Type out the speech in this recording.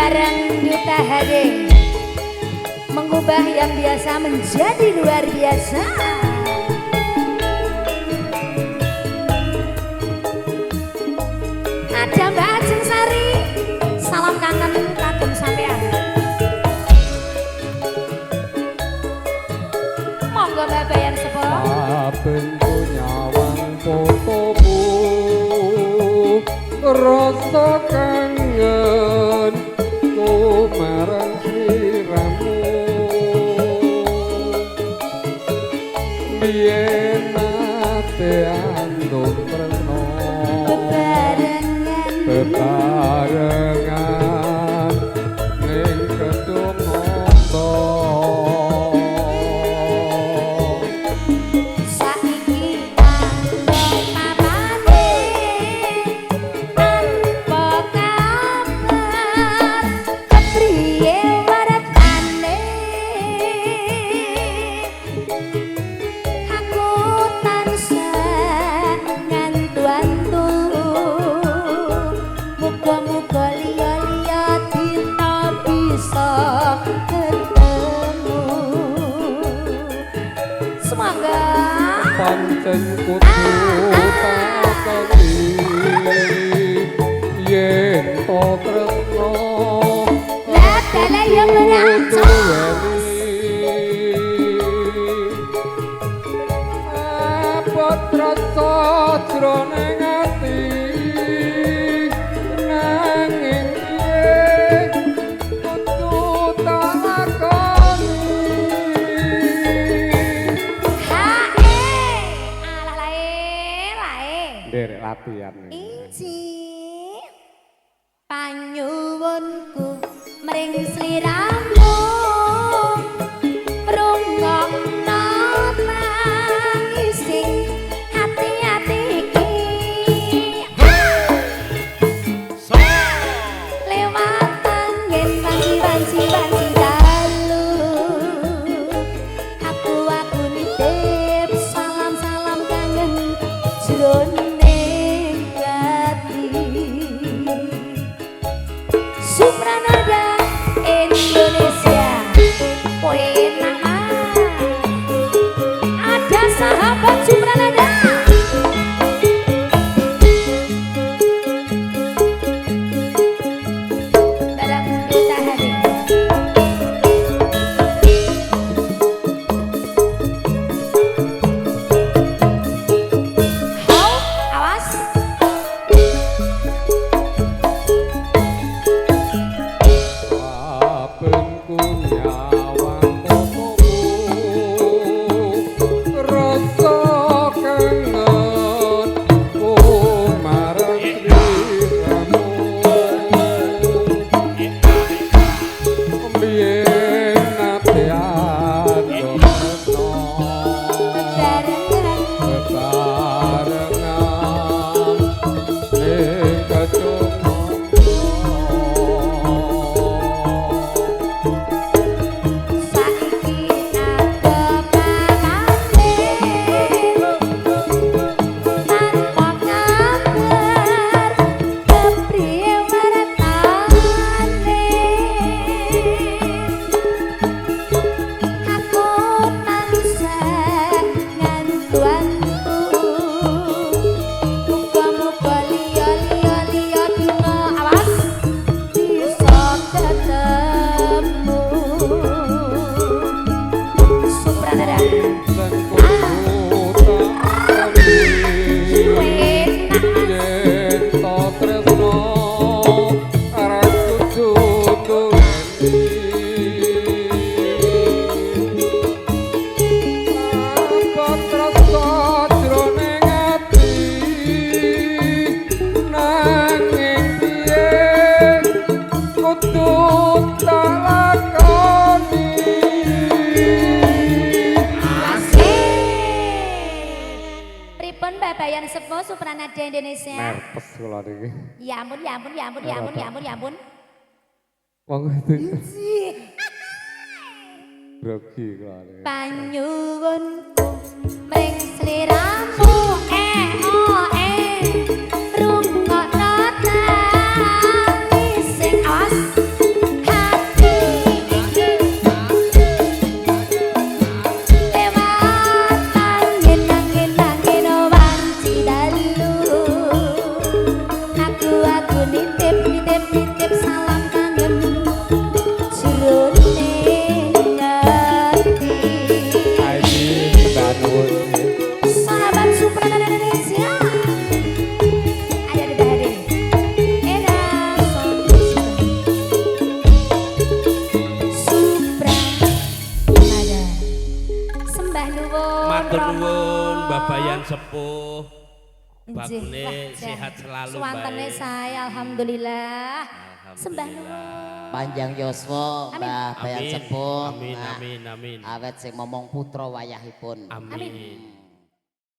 bareng Yuta Hade mengubah yang biasa menjadi luar biasa. Ada Mbak Ajeng Sari, salam kangen kagum sampean. Monggo Mbak Bayan Sepo. Saben nyawang fotomu rasa kangen ku marang sliramu biyen ate andung tresno bebarengan ning kedung mondo pancen kudu takoni yen to tresno la tele yo menaco abot rasa jroning ati nanging piye kudu takoni derek latihan inci panyuwunku mring sliramu rungokno tangising hati-hati iki lewat angin wanci-wanci dalu aku nitip salam-salam kangen jroning Supranada Indonesia, enak ada sahabat Supranada. Barang Yuta Hade. Awas. Bayan Sepo Supranada Indonesia. Nerpes kula niki. Ya ampun. Monggo itu. Grogi kula niki. Panyuwunku mring sliramu rungokno tangising awas nuwun. Matur nuwun Rama. Babayan sepuh. Injih, Bakune wah, sehat selalu Suwantene Mbak. saya alhamdulillah. Sembah nuwun. Panjang yuswa Amin. Mbah Bayan Amin. Sepuh. Amin Nah, amin amin. awet sing momong putra wayahipun. Amin.